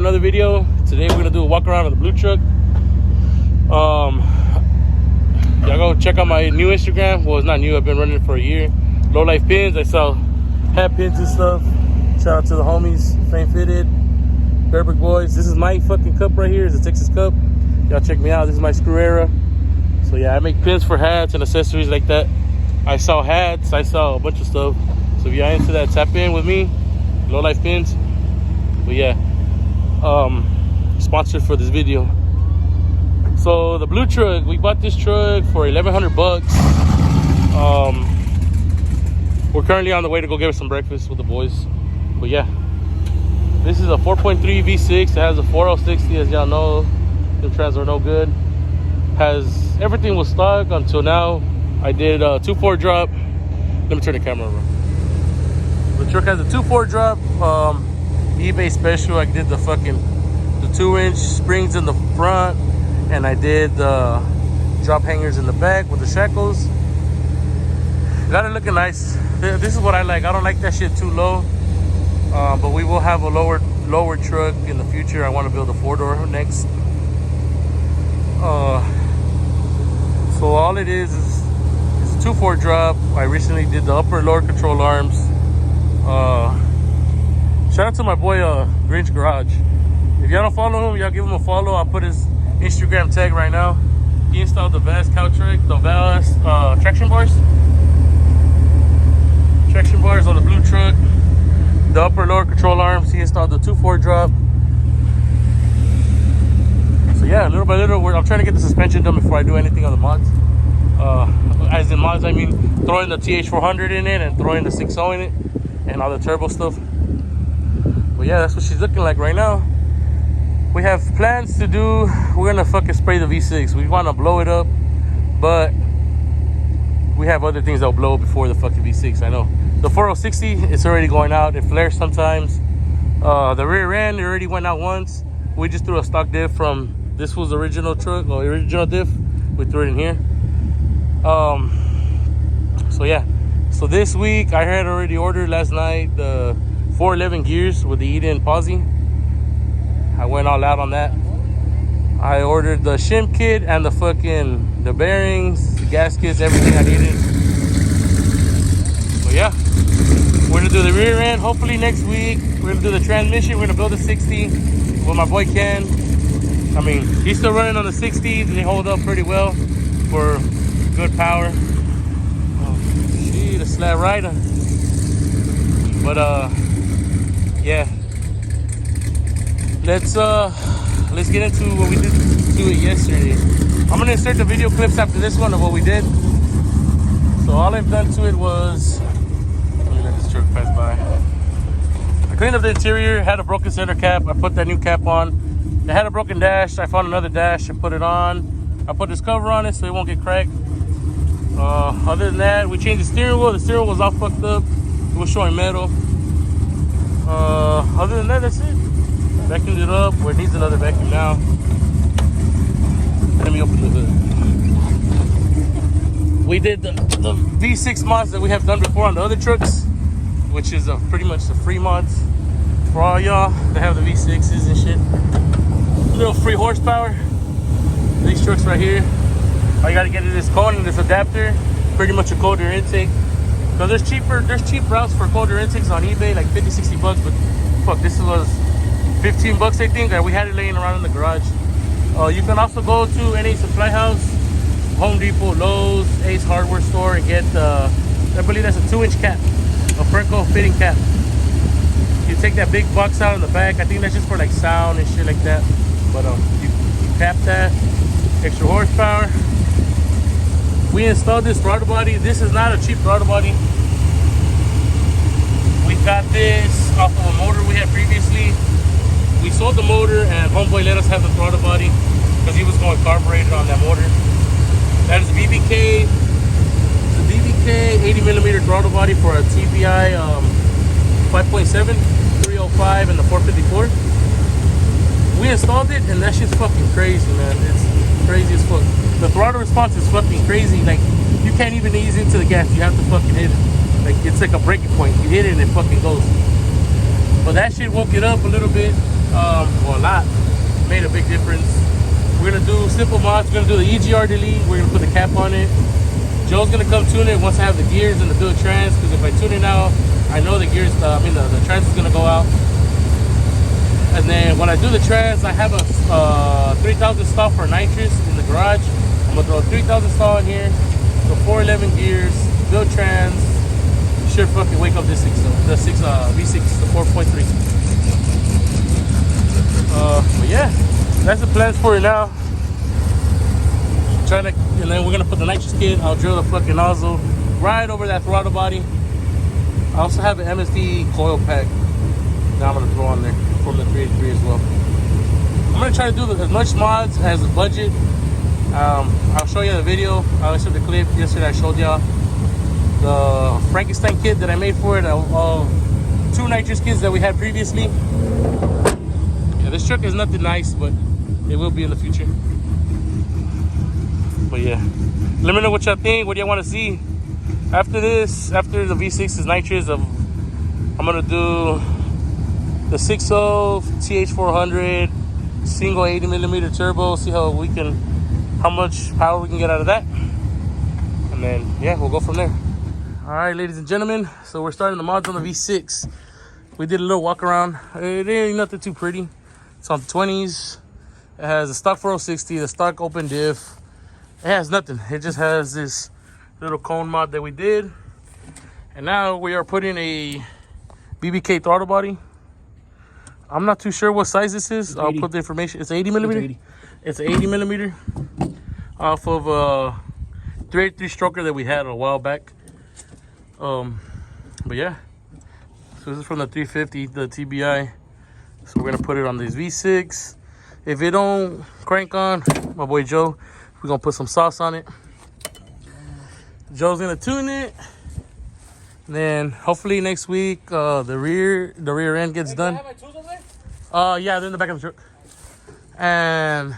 another video. Today we're gonna do a walk around on the blue truck. Y'all go check out my new Instagram. Well, it's not new, I've been running it for a year. Low Life Pins. I sell hat pins and stuff. Shout out to the homies, Frame Fitted, Gerber Boys. This is my fucking cup right here. It's a Texas cup. Y'all check me out. This is my screw era. So yeah, I make pins for hats and accessories like that. I sell hats, I sell a bunch of stuff. So if you're into that, tap in with me. Low Life Pins. But yeah, sponsored for this video. So the blue truck, we bought this truck for $1,100. We're currently on the way to go get some breakfast with the boys. But yeah, this is a 4.3 V6. It has a 4060, as y'all know. The trans are no good. Has everything was stock until now. I did a 2.4 drop. Let me turn the camera over. The truck has a 2.4 drop. eBay special. I did the 2-inch springs in the front, and I did the drop hangers in the back with the shackles. Got it looking nice. This is what I like. I don't like that shit too low, but we will have a lower truck in the future. I want to build a 4-door next. So all it is a 2.4 drop. I recently did the upper and lower control arms. Shout out to my boy Grinch Garage. If y'all don't follow him, y'all give him a follow. I'll put his Instagram tag right now. He installed the Vast Caltrek, the Vast traction bars on the blue truck. The upper and lower control arms. He installed the 2.4 drop. So yeah, little by little, I'm trying to get the suspension done before I do anything on the mods. As in mods, I mean throwing the TH400 in it and throwing the 6.0 in it and all the turbo stuff. But yeah, that's what she's looking like right now. We have plans to do, we're gonna fucking spray the V6. We wanna blow it up, but we have other things that'll blow up before the fucking V6, I know. The 4060, it's already going out. It flares sometimes. The rear end, it already went out once. We just threw a stock diff from, this was the original truck, or original diff. We threw it in here. So yeah. So this week, I had already ordered last night the 411 gears with the Eden posi. I went all out on that. I ordered the shim kit and the bearings, the gaskets, everything I needed. So yeah, we're gonna do the rear end hopefully next week. We're gonna do the transmission. We're gonna build a 60 with my boy Ken. I mean, he's still running on the 60s. They hold up pretty well for good power. Oh, shit, a slab rider. But yeah. Let's get into what we did to it yesterday. I'm gonna insert the video clips after this one of what we did. So all I've done to it was, let me let this truck pass by. I cleaned up the interior, had a broken center cap. I put that new cap on. It had a broken dash. I found another dash. I put it on. I put this cover on it so it won't get cracked. Other than that, we changed the steering wheel. The steering wheel was all fucked up. It was showing metal. Other than that, that's it. Vacuumed it up where it needs another vacuum now. Let me open the hood. We did the V6 mods that we have done before on the other trucks, which is pretty much the free mods for all y'all that have the V6s and shit. A little free horsepower. These trucks right here. All you gotta get is this cone and this adapter. Pretty much a cold air intake. Because there's cheap routes for cold air intakes on eBay, like 50, 60 bucks, but fuck, this was 15 bucks, I think, and we had it laying around in the garage. You can also go to any supply house, Home Depot, Lowe's, Ace Hardware store, and get I believe that's a 2-inch cap, a Frenco fitting cap. You take that big box out in the back. I think that's just for like sound and shit like that. But you cap that, extra horsepower. We installed this throttle body. This is not a cheap throttle body. We got this off of a motor we had previously. We sold the motor and homeboy let us have the throttle body because he was going carbureted on that motor. That is a BBK. It's a BBK 80mm throttle body for a TBI 5.7, 305, and the 454. We installed it and that shit's fucking crazy, man. It's crazy as fuck. The throttle response is fucking crazy. Like, you can't even ease into the gas. You have to fucking hit it. Like, it's like a breaking point. You hit it and it fucking goes. But that shit woke it up a little bit. well, a lot, made a big difference. We're gonna do simple mods. We're gonna do the EGR delete. We're gonna put the cap on it. Joe's gonna come tune it once I have the gears and the dual trans, because if I tune it out, I know the gears, the trans is gonna go out. And then when I do the trans, I have a 3000 stall for nitrous in the garage. I'm gonna throw a 3000 stall in here, so 411 gears, dual trans. Should fucking wake up this V6, the 4.3. But yeah, that's the plans for it now. And then we're gonna put the nitrous kit. I'll drill the fucking nozzle right over that throttle body. I also have an MSD coil pack that I'm gonna throw on there from the 383 as well. I'm gonna try to do as much mods as the budget. I'll show you the video. I'll show the clip. Yesterday I showed y'all the Frankenstein kit that I made for it. 2 nitrous kits that we had previously. Yeah, this truck is nothing nice, but it will be in the future. But yeah, let me know what y'all think. What do y'all want to see after this? After the V6 is nitrous, I'm gonna do the 6.0 TH400 single 80mm turbo. See how much power we can get out of that, and then yeah, we'll go from there. All right, ladies and gentlemen, so we're starting the mods on the V6. We did a little walk around. It ain't nothing too pretty. It's on the 20s. It has a stock 460, the stock open diff. It has nothing. It just has this little cone mod that we did. And now we are putting a BBK throttle body. I'm not too sure what size this is. I'll put the information. It's 80mm. It's 80mm off of a 383 stroker that we had a while back. But yeah, so this is from the 350, the TBI. So we're gonna put it on this V6. If it don't crank on, my boy Joe, we're gonna put some sauce on it. Joe's gonna tune it. And then hopefully next week the rear end gets done. Can I have my tools over there? Yeah, they're in the back of the truck. And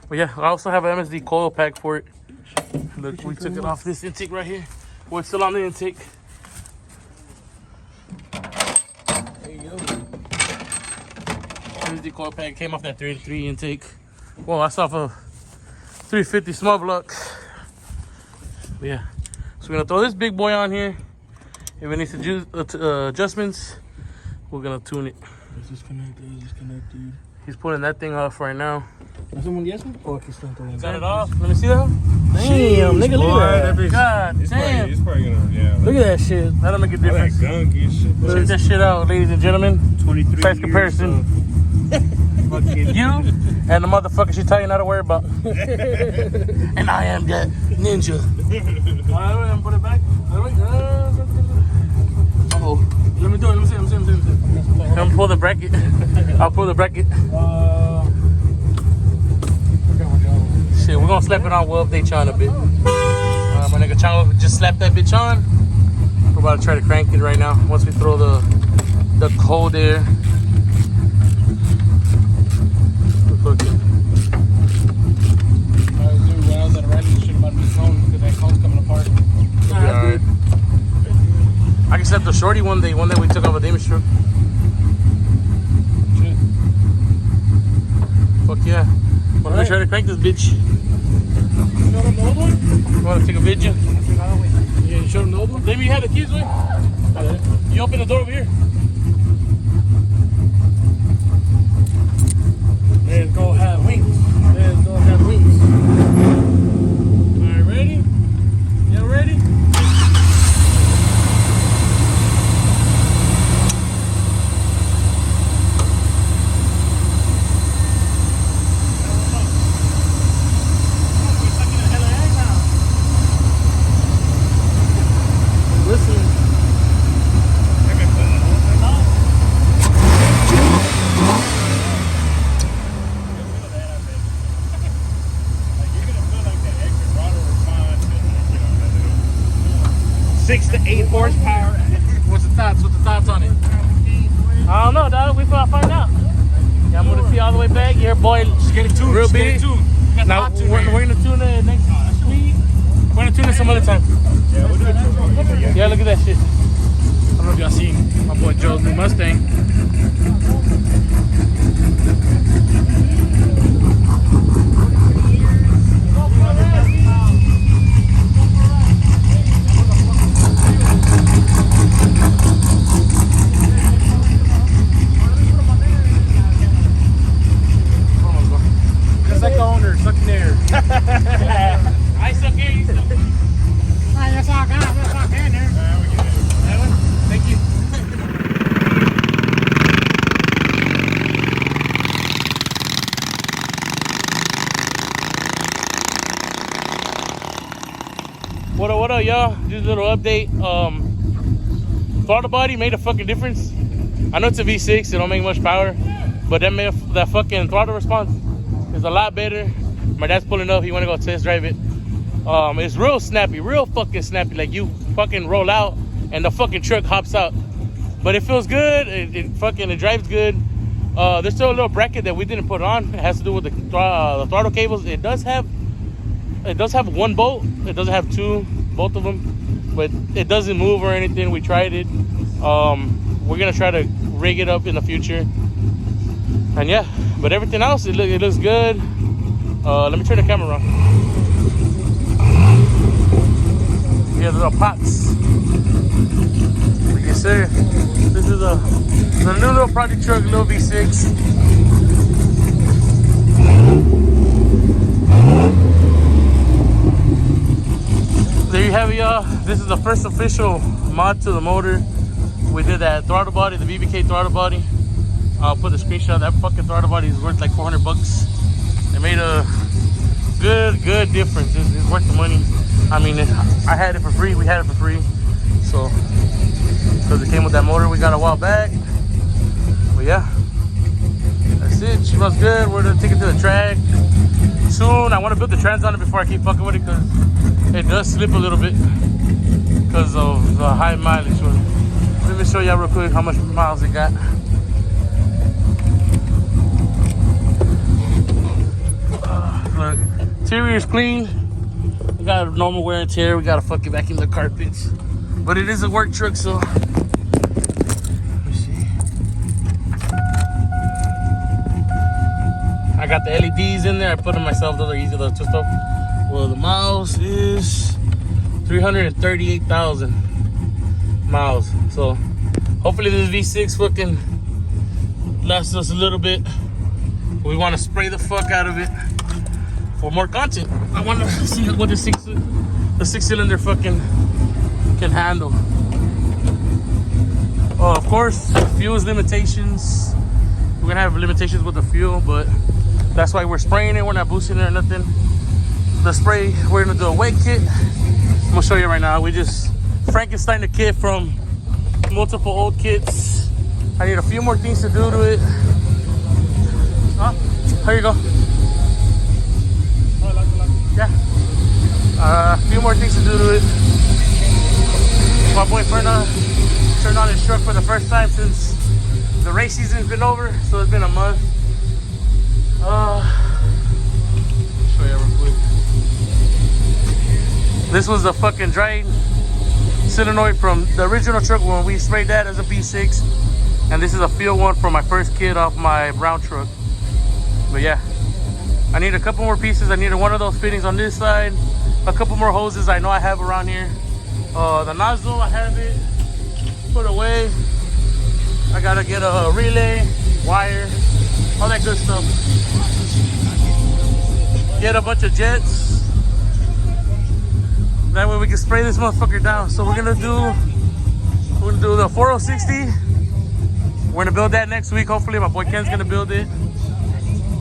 but yeah, I also have an MSD coil pack for it. Look, we took it off this intake right here. Well, it's still on the intake. There you go. MSD coil pack came off that 383 intake. Well, that's off a 350 small block. But yeah, so we're gonna throw this big boy on here. If it needs to do adjustments, we're gonna tune it. Is this connected? He's pulling that thing off right now. ¿Es un yes? Oh, aquí está todo. Got it off. Let me see that. Damn, nigga, look at that. God damn. It's probably gonna, yeah. Look at that shit. That'll make a difference. That gunky shit. Check that shit out, ladies and gentlemen. 23 Price comparison. You and the motherfucker she's telling you not to worry about. And I am that ninja. Alright, I'm put it back. Uh-oh. Let me do it. Let me see. Come pull the bracket. I'll pull the bracket. Shit, we're gonna slap it on. We'll update you on a bit. My nigga Chango just slapped that bitch on. We're about to try to crank it right now. Once we throw the cold air. I can set the shorty one that we took off a damage truck. Shit. Fuck yeah. Wanna try to crank this bitch? You wanna take a video? Yeah, you showed him the old one? Maybe you had the keys with? You open the door over here. Let's go have wings. Alright, ready? Y'all ready? Horsepower. What's the thoughts on it? I don't know, dog. We gotta find out. Yeah, I'm gonna see all the way back. Your boy, she's getting tuned. Real big. Now we're gonna tune it next week. We're gonna tune it some other time. Yeah, look at that shit. I don't know if y'all seen my boy Joe's new Mustang. there. I suck air, you suck air. That's all good. That's all good, there. That one? Thank you. What up, y'all? Just a little update. Throttle body made a fucking difference. I know it's a V6, it don't make much power, but that fucking throttle response is a lot better. My dad's pulling up, he wanna go test drive it. It's real snappy, real fucking snappy. Like you fucking roll out and the fucking truck hops out. But it feels good, it drives good. There's still a little bracket that we didn't put on. It has to do with the throttle cables. It does have one bolt. It doesn't have two, both of them, but it doesn't move or anything. We tried it. We're gonna try to rig it up in the future. And yeah, but everything else, it looks good. Let me turn the camera on. Yeah, the little pots. Yes, sir. This is the new little project truck, little V6. There you have it, y'all. This is the first official mod to the motor. We did that throttle body, the BBK throttle body. I'll put the screenshot. That fucking throttle body is worth like 400 bucks. It made a good difference. It's worth the money. I mean, I had it for free. We had it for free. So, because it came with that motor we got a while back. But yeah, that's it. She runs good. We're gonna take it to the track soon. I want to build the trans on it before I keep fucking with it, because it does slip a little bit because of the high mileage. So let me show y'all real quick how much miles it got. Look, interior is clean. We got a normal wear and tear. We gotta fucking vacuum the carpets, but it is a work truck, so let me see. I got the LEDs in there. I put them myself. Those are easy to twist up. Well, the miles is 338,000 miles. So hopefully this V6 fucking lasts us a little bit. We want to spray the fuck out of it for more content. I want to see what the six cylinder fucking can handle. Oh, of course, fuel's limitations. We're gonna have limitations with the fuel, but that's why we're spraying it. We're not boosting it or nothing. The spray, we're gonna do a wet kit. I'm gonna show you right now. We just Frankenstein the kit from multiple old kits. I need a few more things to do to it. Here you go. Yeah. A few more things to do to it. My boyfriend turned on his truck for the first time since the race season's been over, so it's been a month. Show you real quick. This was the fucking dried solenoid from the original truck when we sprayed that as a V6, and this is a field one from my first kit off my brown truck. But yeah, I need a couple more pieces. I need one of those fittings on this side, a couple more hoses I know I have around here. The nozzle, I have it put away. I gotta get a relay, wire, all that good stuff. Get a bunch of jets. That way we can spray this motherfucker down. So we're gonna do the 4060. We're gonna build that next week. Hopefully my boy Ken's gonna build it.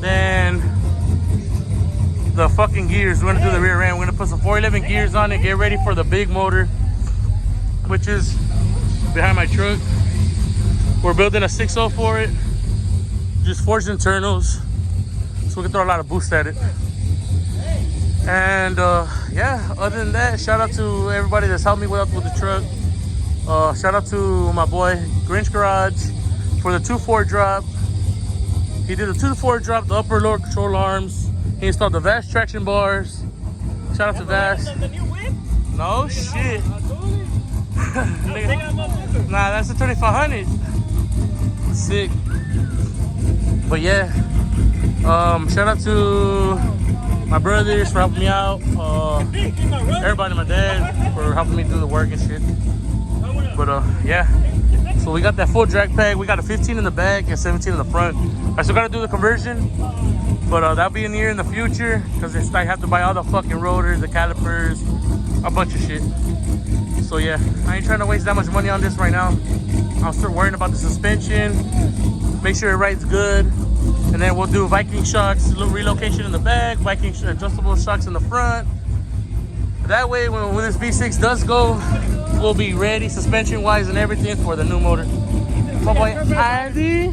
Then the fucking gears, we're gonna do the rear end. We're gonna put some 411 gears on it. Get ready for the big motor, which is behind my truck. We're building a 6.0 for it. Just forged internals, so we can throw a lot of boost at it. And yeah, other than that, shout out to everybody that's helped me with the truck. Shout out to my boy Grinch Garage for the 2.4 drop. He did the 2.4 drop, the upper lower control arms. He installed the Vast traction bars. Shout out to Vast. The new whip? No shit. Nah, that's the 2500. Sick. But yeah, shout out to my brothers for helping me out. Everybody, my dad for helping me do the work and shit. But yeah, so we got that full drag pack. We got a 15 in the back and 17 in the front. I still gotta do the conversion But that'll be in the future because I have to buy all the fucking rotors, the calipers, a bunch of shit. So yeah, I ain't trying to waste that much money on this right now. I'll start worrying about the suspension, make sure it rides good, and then we'll do Viking shocks, relocation in the back, Viking adjustable shocks in the front. That way, when this V6 does go, we'll be ready suspension-wise and everything for the new motor. My boy Andy,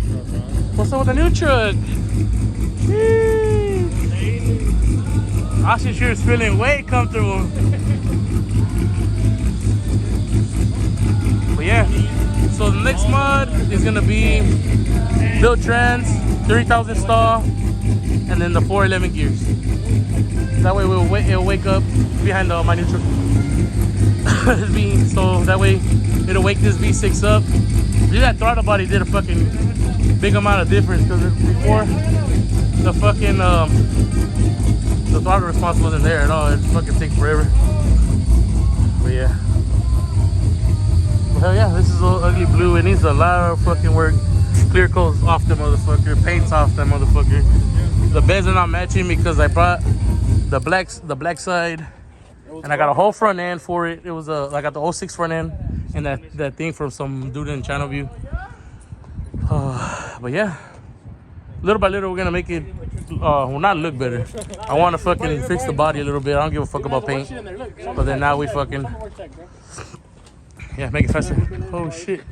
what's up with the new truck? Austin sure is feeling way comfortable. But yeah, so the next mod is gonna be build trans, 30,000 stall, and then the 411 gears. That way it'll wake up behind my new truck. So that way it'll wake this V6 up. Dude, that throttle body did a fucking big amount of difference because before the fucking the throttle response wasn't there at all. It fucking takes forever. But yeah. Hell yeah, this is all ugly blue. It needs a lot of fucking work. Clear coats off the motherfucker. Paint's off that motherfucker. The beds are not matching because I brought the black side, and I got a whole front end for it. It was I got the 06 front end and that thing from some dude in Channel View. But yeah, little by little we're gonna make it well, not look better. I want to fucking fix the body a little bit. I don't give a fuck about paint. But then now we fucking yeah, make it faster. Oh shit.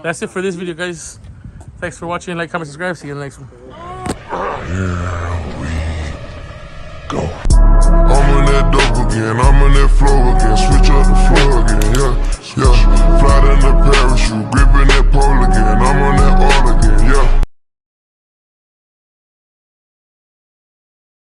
That's it for this video, guys. Thanks for watching. Like, comment, subscribe. See you in the next one. Go. I'm on that dope again, I'm on that flow again, switch up the flow again, yeah. Fly in the parachute, grip